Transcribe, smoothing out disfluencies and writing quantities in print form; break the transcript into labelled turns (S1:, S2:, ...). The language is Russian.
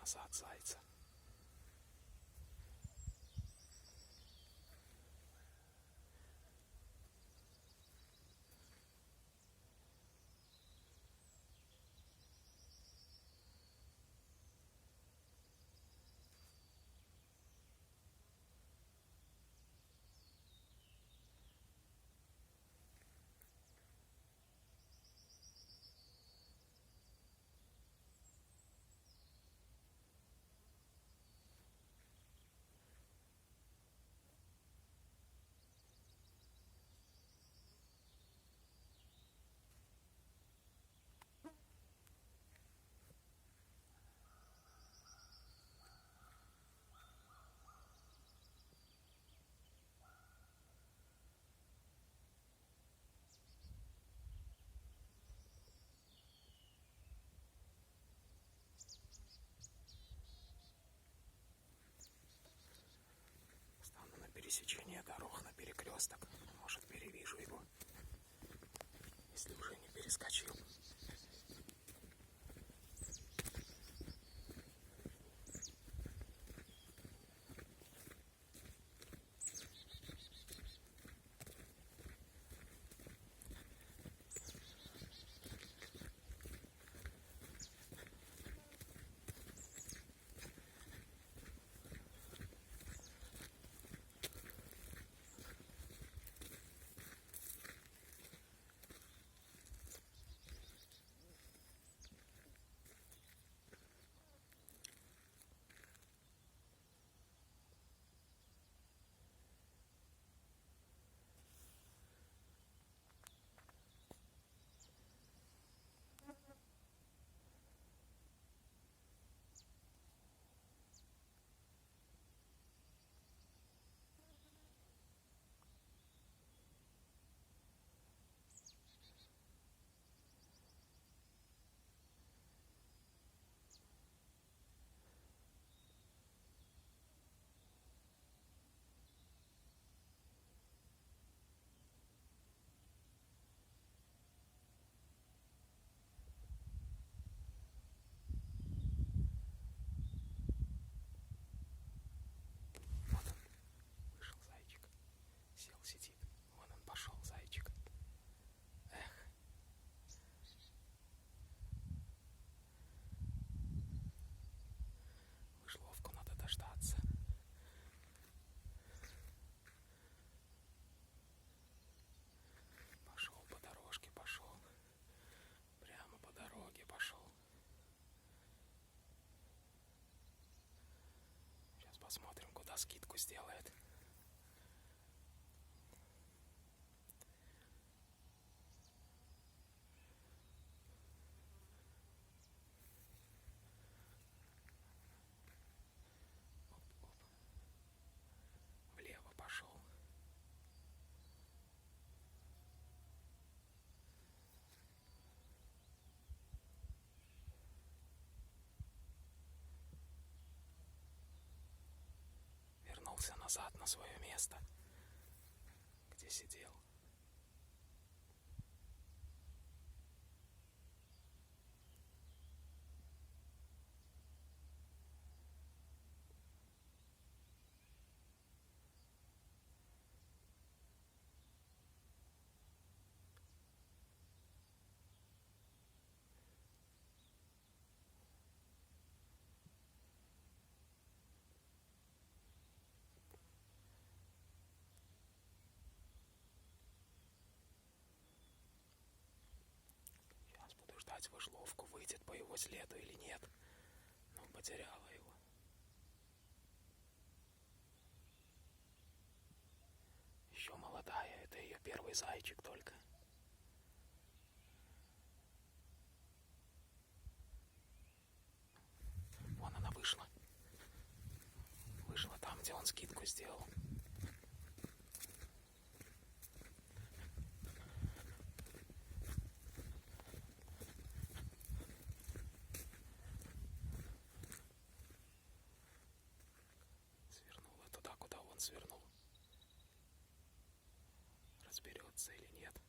S1: назад зайца. Стану на пересечении дорог, на перекресток. Может, перевижу его, если уже не перескочил. Вот он, вышел зайчик, сел, сидит. Вон он пошел, зайчик. Эх. Мышеловку надо дождаться. Пошел по дорожке, пошел. Прямо по дороге пошел. Сейчас посмотрим, куда скидку сделает. Оп-оп. Влево пошел. Вернулся назад на свое место, где сидел. Сейчас буду ждать выжловку, выйдет по его следу или нет. Ну, потеряла его. Еще молодая, это ее первый зайчик только. Вон она вышла. Вышла там, где он скидку сделал. Свернула туда, куда он свернул. Разберется или нет.